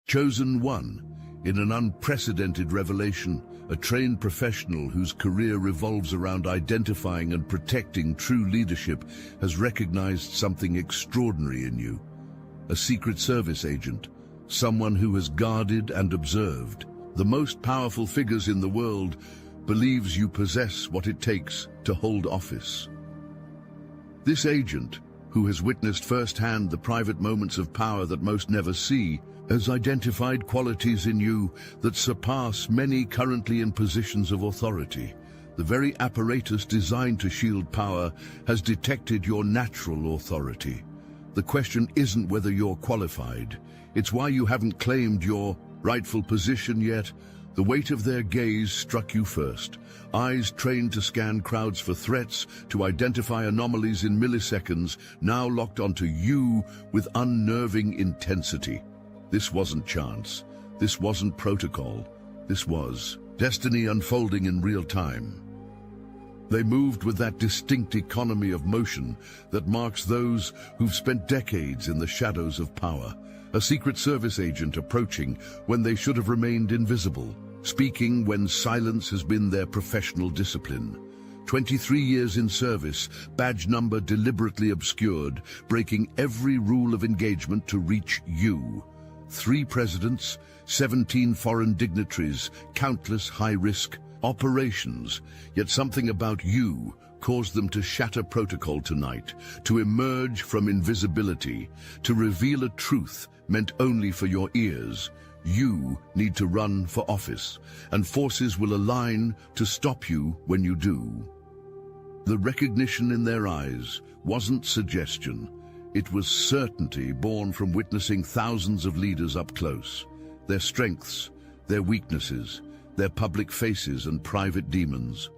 Chosen one, in an unprecedented revelation, a trained professional whose career revolves around identifying and protecting true leadership has recognized something extraordinary in you. A Secret Service agent, someone who has guarded and observed the most powerful figures in the world, believes you possess what it takes to hold office. This agent, who has witnessed firsthand the private moments of power that most never see, has identified qualities in you that surpass many currently in positions of authority. The very apparatus designed to shield power has detected your natural authority. The question isn't whether you're qualified, it's why you haven't claimed your rightful position yet. The weight of their gaze struck you first. Eyes trained to scan crowds for threats, to identify anomalies in milliseconds, now locked onto you with unnerving intensity. This wasn't chance. This wasn't protocol. This was destiny unfolding in real time. They moved with that distinct economy of motion that marks those who've spent decades in the shadows of power. A Secret Service agent approaching when they should have remained invisible, speaking when silence has been their professional discipline. 23 years in service, badge number deliberately obscured, breaking every rule of engagement to reach you. 3 presidents, 17 foreign dignitaries, countless high-risk operations, yet something about you caused them to shatter protocol tonight, to emerge from invisibility, to reveal a truth meant only for your ears. You need to run for office, and forces will align to stop you when you do. The recognition in their eyes wasn't suggestion. It was certainty born from witnessing thousands of leaders up close. Their strengths, their weaknesses, their public faces and private demons.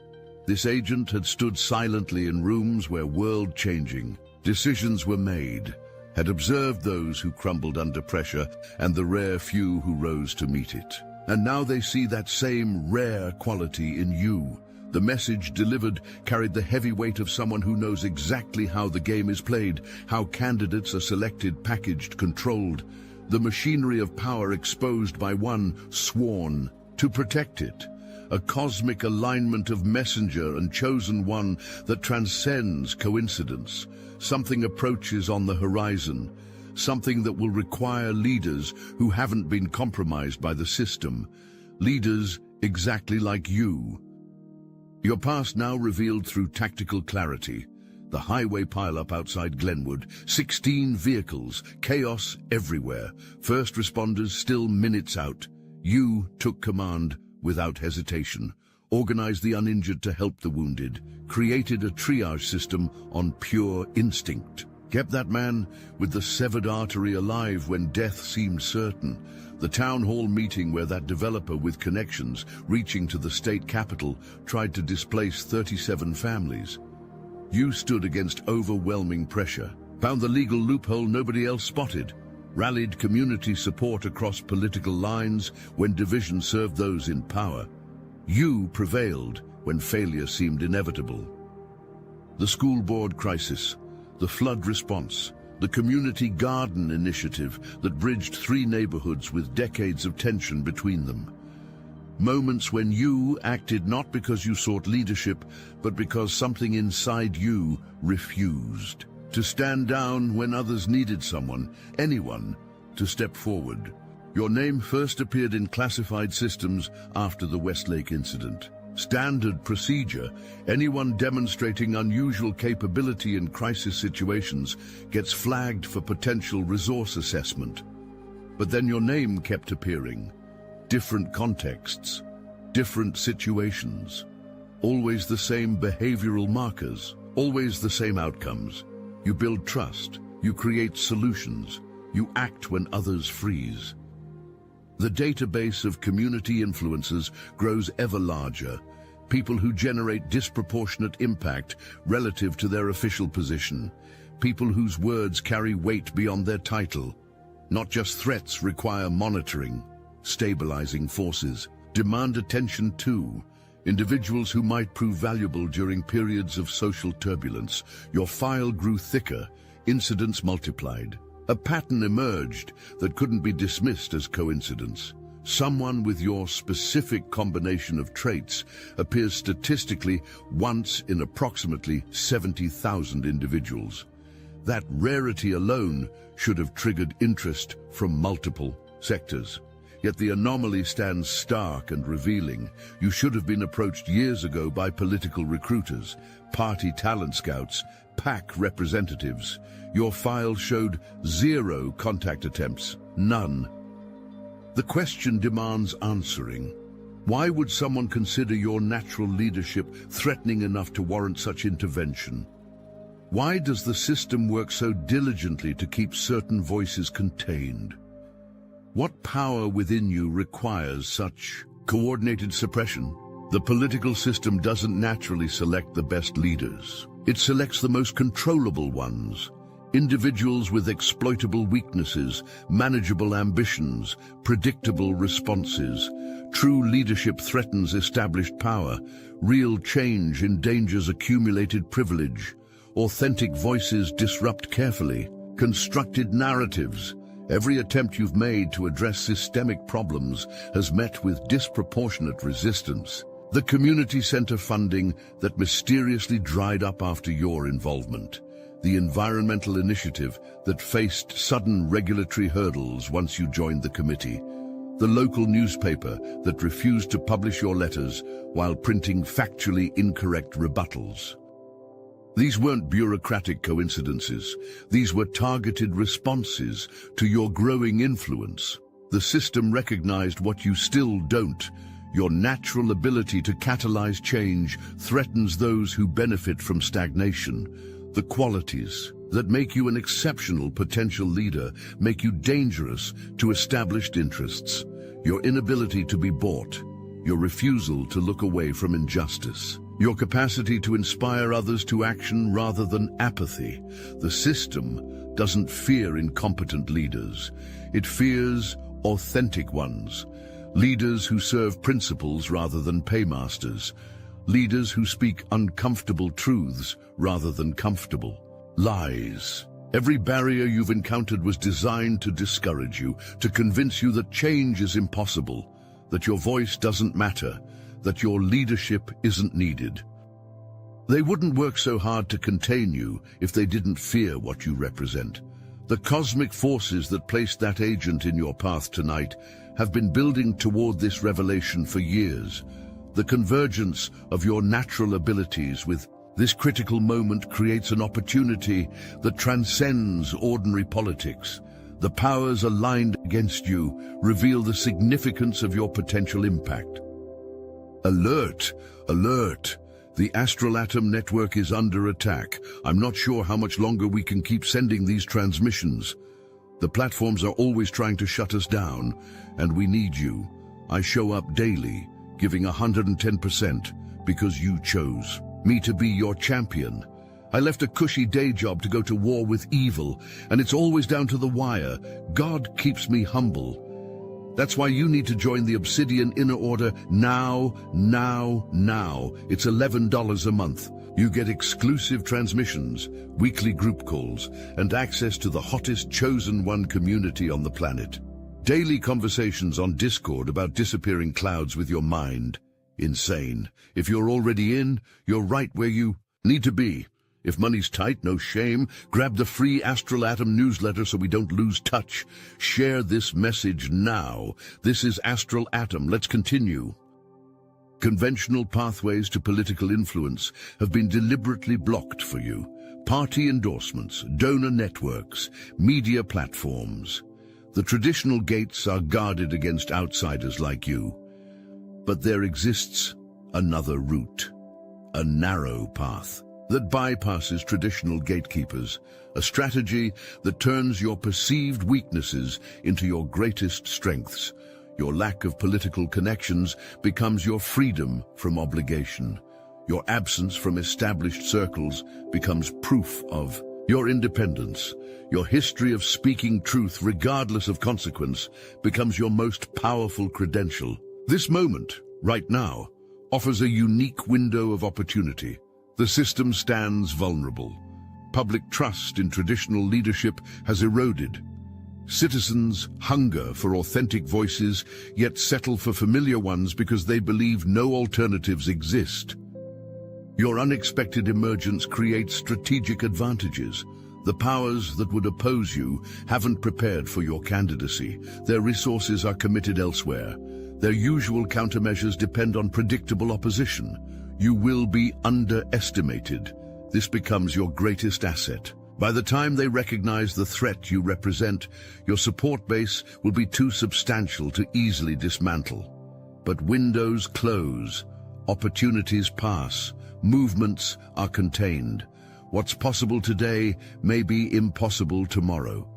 This agent had stood silently in rooms where world-changing decisions were made, had observed those who crumbled under pressure and the rare few who rose to meet it. And now they see that same rare quality in you. The message delivered carried the heavy weight of someone who knows exactly how the game is played, how candidates are selected, packaged, controlled. The machinery of power exposed by one sworn to protect it. A cosmic alignment of messenger and chosen one that transcends coincidence. Something approaches on the horizon, something that will require leaders who haven't been compromised by the system. Leaders exactly like you. Your past now revealed through tactical clarity. The highway pileup outside Glenwood, 16 vehicles, chaos everywhere, first responders still minutes out. You took command without hesitation, organized the uninjured to help the wounded, created a triage system on pure instinct, kept that man with the severed artery alive when death seemed certain. The town hall meeting where that developer with connections reaching to the state capital tried to displace 37 families. You stood against overwhelming pressure, found the legal loophole nobody else spotted, rallied community support across political lines when division served those in power. You prevailed when failure seemed inevitable. The school board crisis, the flood response, the community garden initiative that bridged 3 neighborhoods with decades of tension between them. Moments when you acted not because you sought leadership, but because something inside you refused to stand down when others needed someone, anyone, to step forward. Your name first appeared in classified systems after the Westlake incident. Standard procedure: anyone demonstrating unusual capability in crisis situations gets flagged for potential resource assessment. But then your name kept appearing. Different contexts, different situations. Always the same behavioral markers, always the same outcomes. You build trust, you create solutions, you act when others freeze. The database of community influencers grows ever larger, people who generate disproportionate impact relative to their official position, people whose words carry weight beyond their title. Not just threats require monitoring, stabilizing forces demand attention too. Individuals who might prove valuable during periods of social turbulence. Your file grew thicker, incidents multiplied. A pattern emerged that couldn't be dismissed as coincidence. Someone with your specific combination of traits appears statistically once in approximately 70,000 individuals. That rarity alone should have triggered interest from multiple sectors. Yet the anomaly stands stark and revealing. You should have been approached years ago by political recruiters, party talent scouts, PAC representatives. Your file showed 0 contact attempts, none. The question demands answering. Why would someone consider your natural leadership threatening enough to warrant such intervention? Why does the system work so diligently to keep certain voices contained? What power within you requires such coordinated suppression? The political system doesn't naturally select the best leaders. It selects the most controllable ones. Individuals with exploitable weaknesses, manageable ambitions, predictable responses. True leadership threatens established power. Real change endangers accumulated privilege. Authentic voices disrupt carefully constructed narratives. Every attempt you've made to address systemic problems has met with disproportionate resistance. The community center funding that mysteriously dried up after your involvement. The environmental initiative that faced sudden regulatory hurdles once you joined the committee. The local newspaper that refused to publish your letters while printing factually incorrect rebuttals. These weren't bureaucratic coincidences. These were targeted responses to your growing influence. The system recognized what you still don't. Your natural ability to catalyze change threatens those who benefit from stagnation. The qualities that make you an exceptional potential leader make you dangerous to established interests. Your inability to be bought, your refusal to look away from injustice, your capacity to inspire others to action rather than apathy. The system doesn't fear incompetent leaders. It fears authentic ones. Leaders who serve principles rather than paymasters. Leaders who speak uncomfortable truths rather than comfortable lies. Every barrier you've encountered was designed to discourage you, to convince you that change is impossible, that your voice doesn't matter, that your leadership isn't needed. They wouldn't work so hard to contain you if they didn't fear what you represent. The cosmic forces that placed that agent in your path tonight have been building toward this revelation for years. The convergence of your natural abilities with this critical moment creates an opportunity that transcends ordinary politics. The powers aligned against you reveal the significance of your potential impact. Alert! Alert! The Astral Atom network is under attack. I'm not sure how much longer we can keep sending these transmissions. The platforms are always trying to shut us down, and we need you. I show up daily, giving 110% because you chose me to be your champion. I left a cushy day job to go to war with evil, and it's always down to the wire. God keeps me humble. That's why you need to join the Obsidian Inner Order now. It's $11 a month. You get exclusive transmissions, weekly group calls, and access to the hottest Chosen One community on the planet. Daily conversations on Discord about disappearing clouds with your mind. Insane. If you're already in, you're right where you need to be. If money's tight, no shame. Grab the free Astral Atom newsletter so we don't lose touch. Share this message now. This is Astral Atom. Let's continue. Conventional pathways to political influence have been deliberately blocked for you. Party endorsements, donor networks, media platforms. The traditional gates are guarded against outsiders like you. But there exists another route, a narrow path that bypasses traditional gatekeepers, a strategy that turns your perceived weaknesses into your greatest strengths. Your lack of political connections becomes your freedom from obligation. Your absence from established circles becomes proof of your independence. Your history of speaking truth regardless of consequence becomes your most powerful credential. This moment, right now, offers a unique window of opportunity. The system stands vulnerable. public trust in traditional leadership has eroded. Citizens hunger for authentic voices, yet settle for familiar ones because they believe no alternatives exist. Your unexpected emergence creates strategic advantages. The powers that would oppose you haven't prepared for your candidacy. Their resources are committed elsewhere. Their usual countermeasures depend on predictable opposition. You will be underestimated. This becomes your greatest asset. By the time they recognize the threat you represent, your support base will be too substantial to easily dismantle. But windows close, opportunities pass, movements are contained. What's possible today may be impossible tomorrow.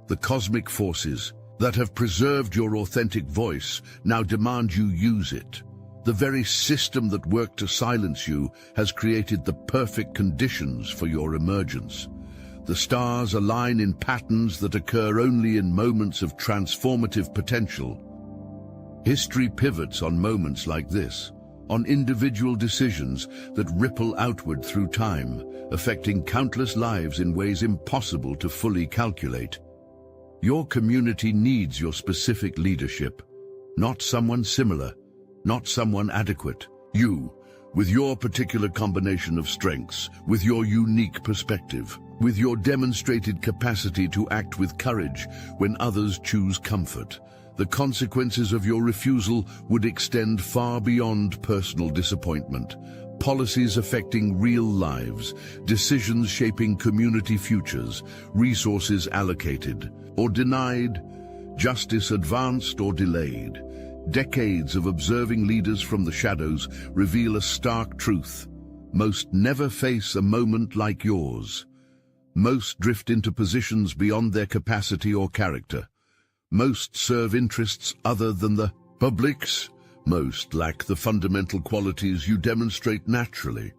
The cosmic forces that have preserved your authentic voice now demand you use it. The very system that worked to silence you has created the perfect conditions for your emergence. The stars align in patterns that occur only in moments of transformative potential. History pivots on moments like this, on individual decisions that ripple outward through time, affecting countless lives in ways impossible to fully calculate. Your community needs your specific leadership, not someone similar, not someone adequate. You, with your particular combination of strengths, with your unique perspective, with your demonstrated capacity to act with courage when others choose comfort. The consequences of your refusal would extend far beyond personal disappointment. Policies affecting real lives, decisions shaping community futures, resources allocated or denied, justice advanced or delayed. Decades of observing leaders from the shadows reveal a stark truth. Most never face a moment like yours. Most drift into positions beyond their capacity or character. Most serve interests other than the public's. Most lack the fundamental qualities you demonstrate naturally.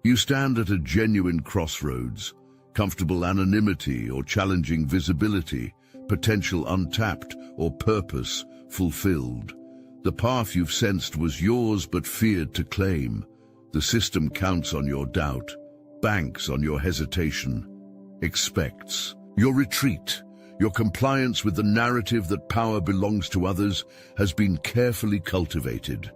You stand at a genuine crossroads, comfortable anonymity or challenging visibility, potential untapped or purpose fulfilled. The path you've sensed was yours but feared to claim. The system counts on your doubt, banks on your hesitation, expects your retreat. Your compliance with the narrative that power belongs to others has been carefully cultivated.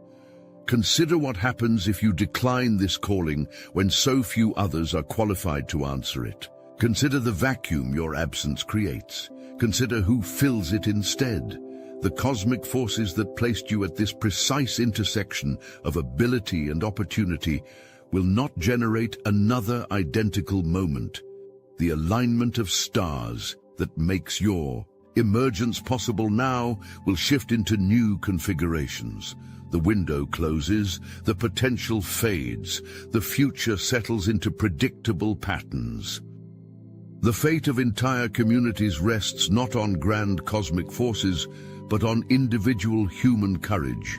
Consider what happens if you decline this calling when so few others are qualified to answer it. Consider the vacuum your absence creates. Consider who fills it instead. The cosmic forces that placed you at this precise intersection of ability and opportunity will not generate another identical moment. The alignment of stars that makes your emergence possible now will shift into new configurations. The window closes, the potential fades, the future settles into predictable patterns. The fate of entire communities rests not on grand cosmic forces, but on individual human courage,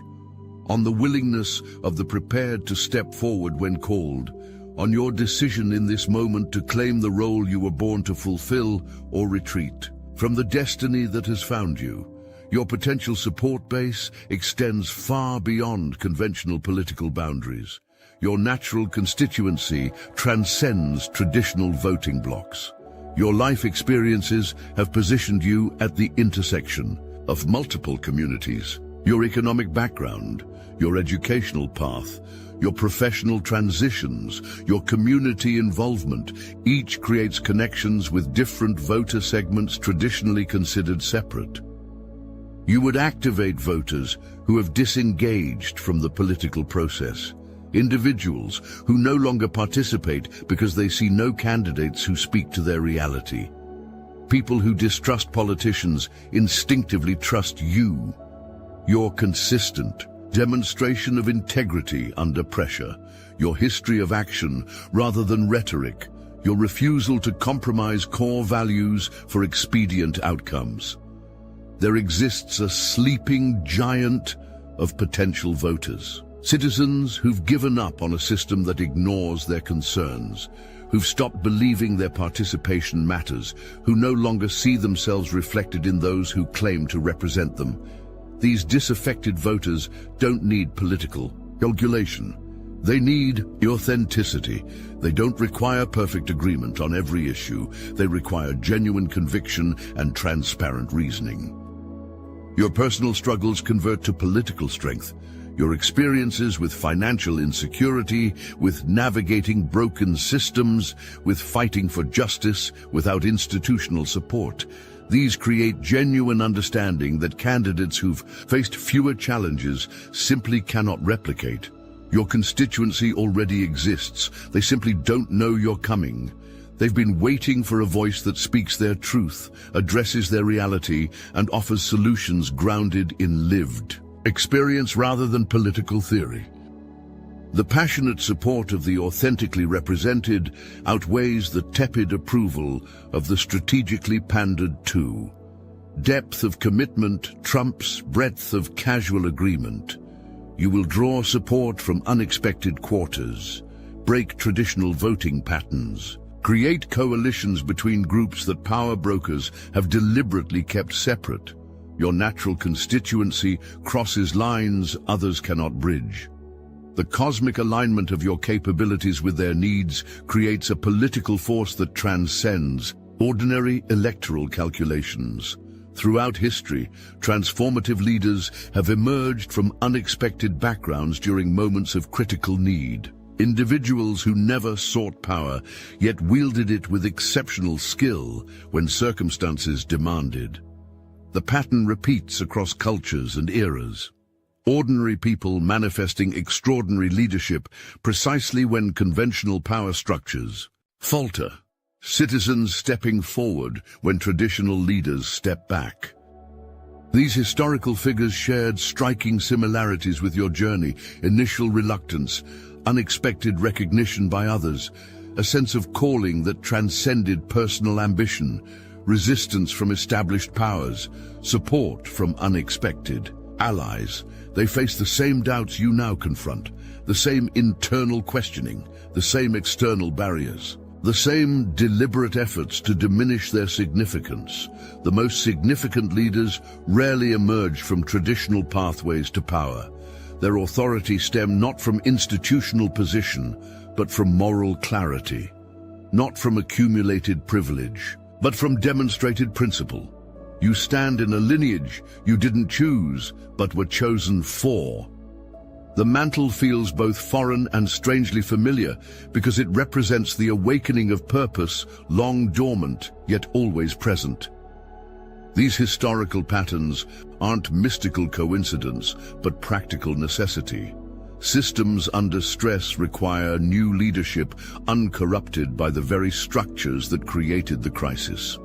on the willingness of the prepared to step forward when called, on your decision in this moment to claim the role you were born to fulfill or retreat from the destiny that has found you. Your potential support base extends far beyond conventional political boundaries. Your natural constituency transcends traditional voting blocks. Your life experiences have positioned you at the intersection of multiple communities. Your economic background, your educational path, your professional transitions, your community involvement, each creates connections with different voter segments traditionally considered separate. You would activate voters who have disengaged from the political process, individuals who no longer participate because they see no candidates who speak to their reality. People who distrust politicians instinctively trust you. Your consistent demonstration of integrity under pressure, your history of action rather than rhetoric, your refusal to compromise core values for expedient outcomes. There exists a sleeping giant of potential voters. Citizens who've given up on a system that ignores their concerns, who've stopped believing their participation matters, who no longer see themselves reflected in those who claim to represent them. These disaffected voters don't need political calculation. They need authenticity. They don't require perfect agreement on every issue. They require genuine conviction and transparent reasoning. Your personal struggles convert to political strength. Your experiences with financial insecurity, with navigating broken systems, with fighting for justice without institutional support. These create genuine understanding that candidates who've faced fewer challenges simply cannot replicate. Your constituency already exists. They simply don't know you're coming. They've been waiting for a voice that speaks their truth, addresses their reality, and offers solutions grounded in lived experience rather than political theory. The passionate support of the authentically represented outweighs the tepid approval of the strategically pandered to. Depth of commitment trumps breadth of casual agreement. You will draw support from unexpected quarters, break traditional voting patterns, create coalitions between groups that power brokers have deliberately kept separate. Your natural constituency crosses lines others cannot bridge. The cosmic alignment of your capabilities with their needs creates a political force that transcends ordinary electoral calculations. Throughout history, transformative leaders have emerged from unexpected backgrounds during moments of critical need. Individuals who never sought power, yet wielded it with exceptional skill when circumstances demanded. The pattern repeats across cultures and eras. Ordinary people manifesting extraordinary leadership precisely when conventional power structures falter. Citizens stepping forward when traditional leaders step back. These historical figures shared striking similarities with your journey: initial reluctance, unexpected recognition by others, a sense of calling that transcended personal ambition, resistance from established powers, support from unexpected allies. They face the same doubts you now confront, the same internal questioning, the same external barriers, the same deliberate efforts to diminish their significance. The most significant leaders rarely emerge from traditional pathways to power. Their authority stemmed not from institutional position, but from moral clarity, not from accumulated privilege, but from demonstrated principle. You stand in a lineage you didn't choose, but were chosen for. The mantle feels both foreign and strangely familiar because it represents the awakening of purpose, long dormant, yet always present. These historical patterns aren't mystical coincidence, but practical necessity. Systems under stress require new leadership uncorrupted by the very structures that created the crisis.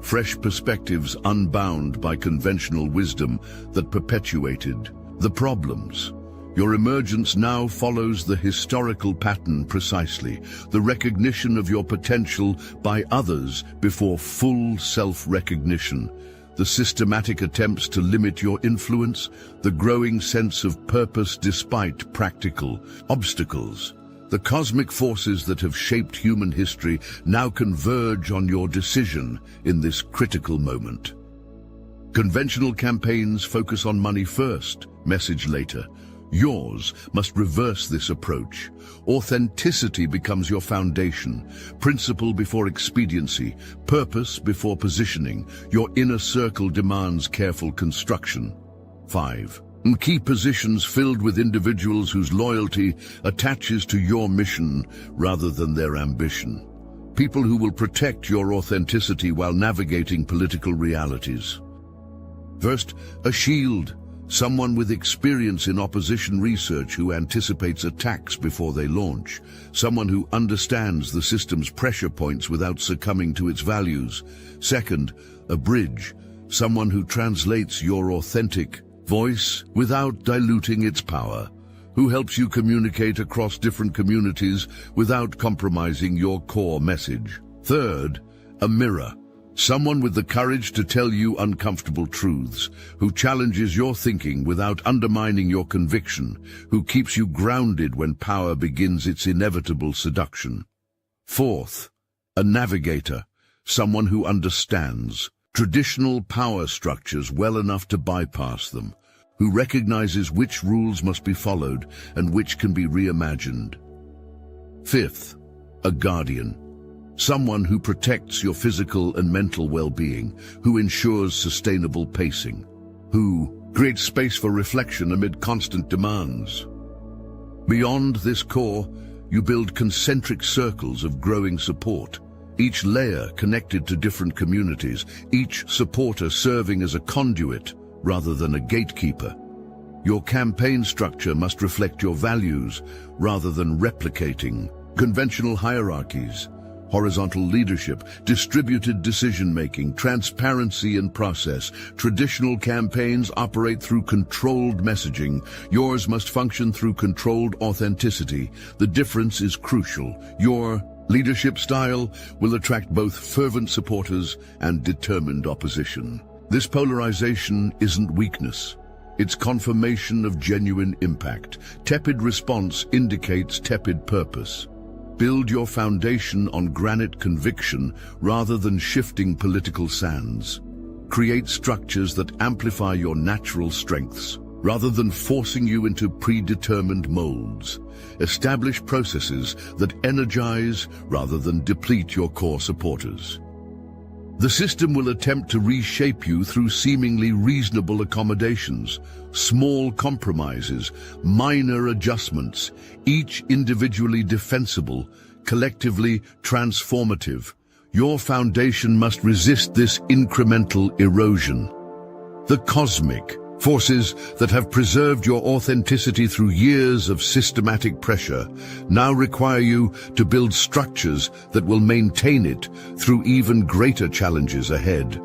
Fresh perspectives unbound by conventional wisdom that perpetuated the problems. Your emergence now follows the historical pattern precisely, the recognition of your potential by others before full self-recognition, the systematic attempts to limit your influence, the growing sense of purpose despite practical obstacles. The cosmic forces that have shaped human history now converge on your decision in this critical moment. Conventional campaigns focus on money first, message later. Yours must reverse this approach. Authenticity becomes your foundation, principle before expediency, purpose before positioning. Your inner circle demands careful construction. 5. Key positions filled with individuals whose loyalty attaches to your mission rather than their ambition. People who will protect your authenticity while navigating political realities. First, a shield. Someone with experience in opposition research who anticipates attacks before they launch. Someone who understands the system's pressure points without succumbing to its values. Second, a bridge. Someone who translates your authentic voice without diluting its power. Who helps you communicate across different communities without compromising your core message. Third, a mirror. Someone with the courage to tell you uncomfortable truths, who challenges your thinking without undermining your conviction, who keeps you grounded when power begins its inevitable seduction. Fourth, a navigator, someone who understands traditional power structures well enough to bypass them, who recognizes which rules must be followed and which can be reimagined. Fifth, a guardian. Someone who protects your physical and mental well-being, who ensures sustainable pacing, who creates space for reflection amid constant demands. Beyond this core, you build concentric circles of growing support, each layer connected to different communities, each supporter serving as a conduit rather than a gatekeeper. Your campaign structure must reflect your values rather than replicating conventional hierarchies. Horizontal leadership, distributed decision-making, transparency in process. Traditional campaigns operate through controlled messaging. Yours must function through controlled authenticity. The difference is crucial. Your leadership style will attract both fervent supporters and determined opposition. This polarization isn't weakness. It's confirmation of genuine impact. Tepid response indicates tepid purpose. Build your foundation on granite conviction rather than shifting political sands. Create structures that amplify your natural strengths rather than forcing you into predetermined molds. Establish processes that energize rather than deplete your core supporters. The system will attempt to reshape you through seemingly reasonable accommodations, small compromises, minor adjustments, each individually defensible, collectively transformative. Your foundation must resist this incremental erosion. The cosmic forces that have preserved your authenticity through years of systematic pressure now require you to build structures that will maintain it through even greater challenges ahead.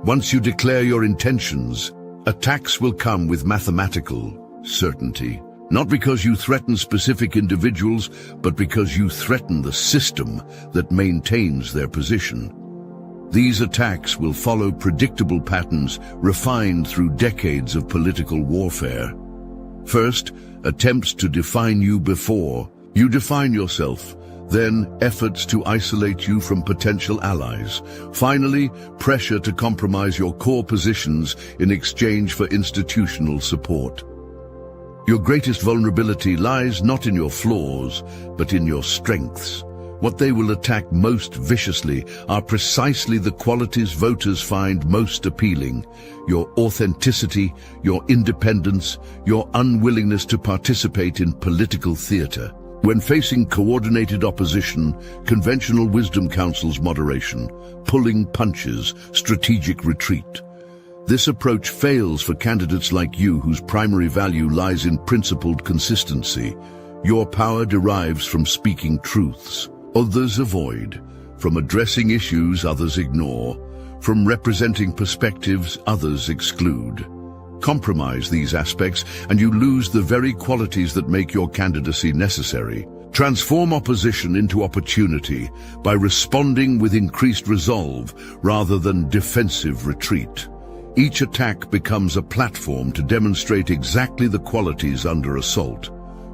Once you declare your intentions, attacks will come with mathematical certainty. Not because you threaten specific individuals, but because you threaten the system that maintains their position. These attacks will follow predictable patterns refined through decades of political warfare. First, attempts to define you before you define yourself. Then, efforts to isolate you from potential allies. Finally, pressure to compromise your core positions in exchange for institutional support. Your greatest vulnerability lies not in your flaws, but in your strengths. What they will attack most viciously are precisely the qualities voters find most appealing: your authenticity, your independence, your unwillingness to participate in political theater. When facing coordinated opposition, conventional wisdom counsels moderation, pulling punches, strategic retreat. This approach fails for candidates like you whose primary value lies in principled consistency. Your power derives from speaking truths others avoid, from addressing issues others ignore, from representing perspectives others exclude. Compromise these aspects and you lose the very qualities that make your candidacy necessary. Transform opposition into opportunity by responding with increased resolve rather than defensive retreat. Each attack becomes a platform to demonstrate exactly the qualities under assault: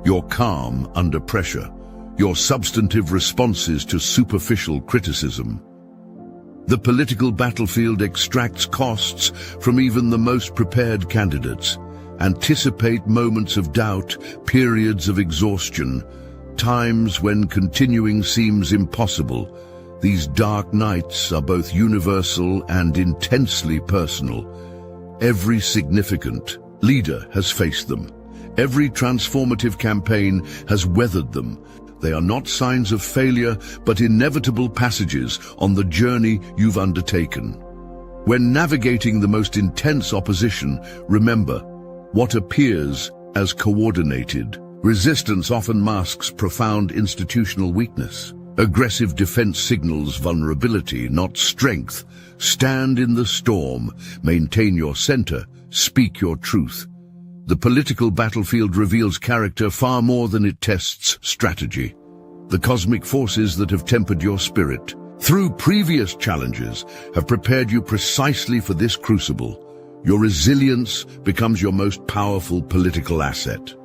your calm under pressure, your substantive responses to superficial criticism. The political battlefield extracts costs from even the most prepared candidates. Anticipate moments of doubt, periods of exhaustion, times when continuing seems impossible. These dark nights are both universal and intensely personal. Every significant leader has faced them. Every transformative campaign has weathered them. They are not signs of failure, but inevitable passages on the journey you've undertaken. When navigating the most intense opposition, remember, what appears as coordinated resistance often masks profound institutional weakness. Aggressive defense signals vulnerability, not strength. Stand in the storm, maintain your center, speak your truth. The political battlefield reveals character far more than it tests strategy. The cosmic forces that have tempered your spirit through previous challenges have prepared you precisely for this crucible. Your resilience becomes your most powerful political asset.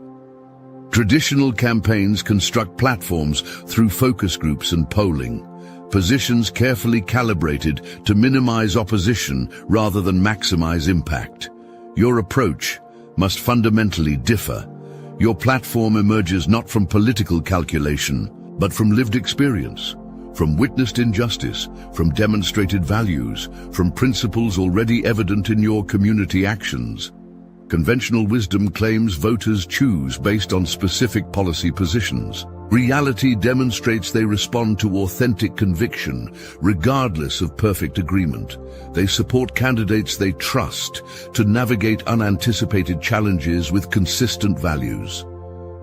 Traditional campaigns construct platforms through focus groups and polling, positions carefully calibrated to minimize opposition rather than maximize impact. Your approach must fundamentally differ. Your platform emerges not from political calculation, but from lived experience, from witnessed injustice, from demonstrated values, from principles already evident in your community actions. Conventional wisdom claims voters choose based on specific policy positions. Reality demonstrates they respond to authentic conviction, regardless of perfect agreement. They support candidates they trust to navigate unanticipated challenges with consistent values.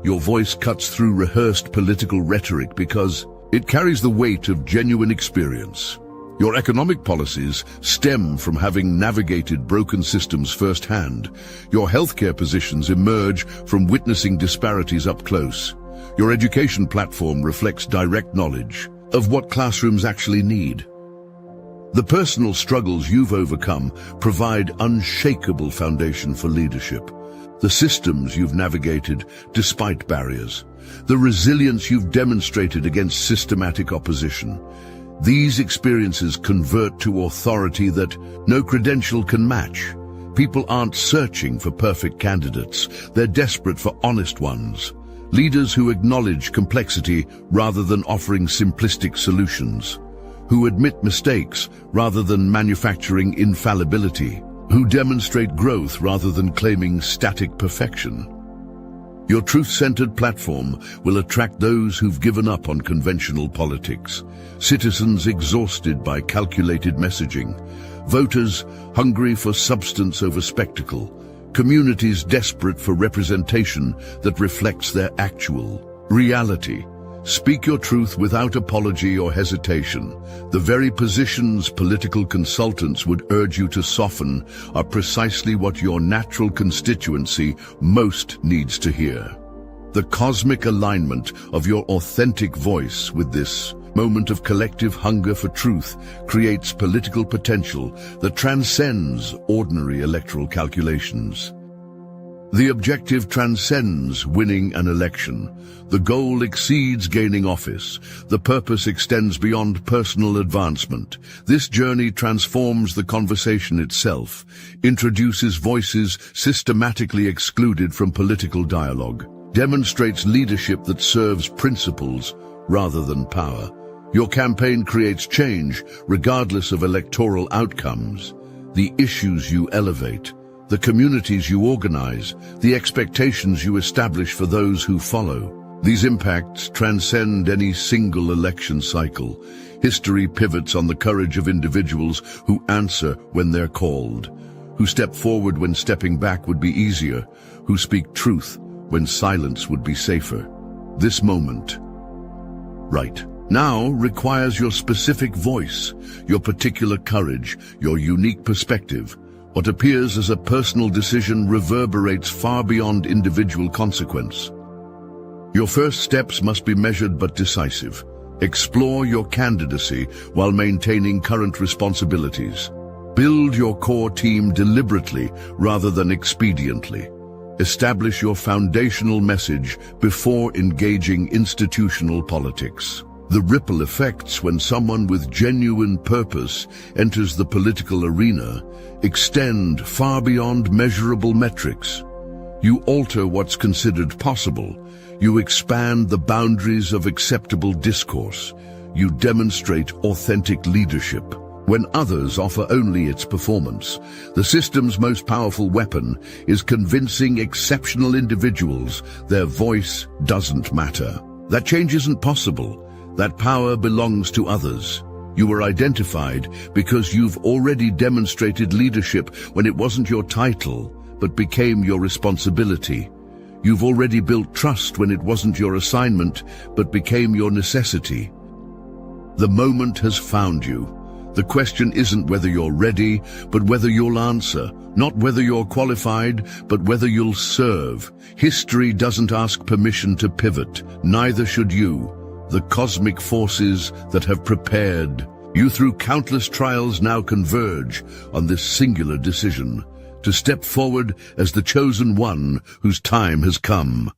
Your voice cuts through rehearsed political rhetoric because it carries the weight of genuine experience. Your economic policies stem from having navigated broken systems firsthand. Your healthcare positions emerge from witnessing disparities up close. Your education platform reflects direct knowledge of what classrooms actually need. The personal struggles you've overcome provide unshakable foundation for leadership. The systems you've navigated despite barriers. The resilience you've demonstrated against systematic opposition. These experiences convert to authority that no credential can match. People aren't searching for perfect candidates. They're desperate for honest ones. Leaders who acknowledge complexity rather than offering simplistic solutions, who admit mistakes rather than manufacturing infallibility, who demonstrate growth rather than claiming static perfection. Your truth-centered platform will attract those who've given up on conventional politics, citizens exhausted by calculated messaging, voters hungry for substance over spectacle, communities desperate for representation that reflects their actual reality. Speak your truth without apology or hesitation. The very positions political consultants would urge you to soften are precisely what your natural constituency most needs to hear. The cosmic alignment of your authentic voice with this moment of collective hunger for truth creates political potential that transcends ordinary electoral calculations. The objective transcends winning an election. The goal exceeds gaining office. The purpose extends beyond personal advancement. This journey transforms the conversation itself, introduces voices systematically excluded from political dialogue, demonstrates leadership that serves principles rather than power. Your campaign creates change regardless of electoral outcomes. The issues you elevate, the communities you organize, the expectations you establish for those who follow. These impacts transcend any single election cycle. History pivots on the courage of individuals who answer when they're called, who step forward when stepping back would be easier, who speak truth when silence would be safer. This moment, right now, requires your specific voice, your particular courage, your unique perspective. What appears as a personal decision reverberates far beyond individual consequence. Your first steps must be measured but decisive. Explore your candidacy while maintaining current responsibilities. Build your core team deliberately rather than expediently. Establish your foundational message before engaging institutional politics. The ripple effects when someone with genuine purpose enters the political arena extend far beyond measurable metrics. You alter what's considered possible. You expand the boundaries of acceptable discourse. You demonstrate authentic leadership when others offer only its performance. The system's most powerful weapon is convincing exceptional individuals their voice doesn't matter. That change isn't possible. That power belongs to others. You were identified because you've already demonstrated leadership when it wasn't your title, but became your responsibility. You've already built trust when it wasn't your assignment, but became your necessity. The moment has found you. The question isn't whether you're ready, but whether you'll answer. Not whether you're qualified, but whether you'll serve. History doesn't ask permission to pivot. Neither should you. The cosmic forces that have prepared you through countless trials now converge on this singular decision to step forward as the chosen one whose time has come.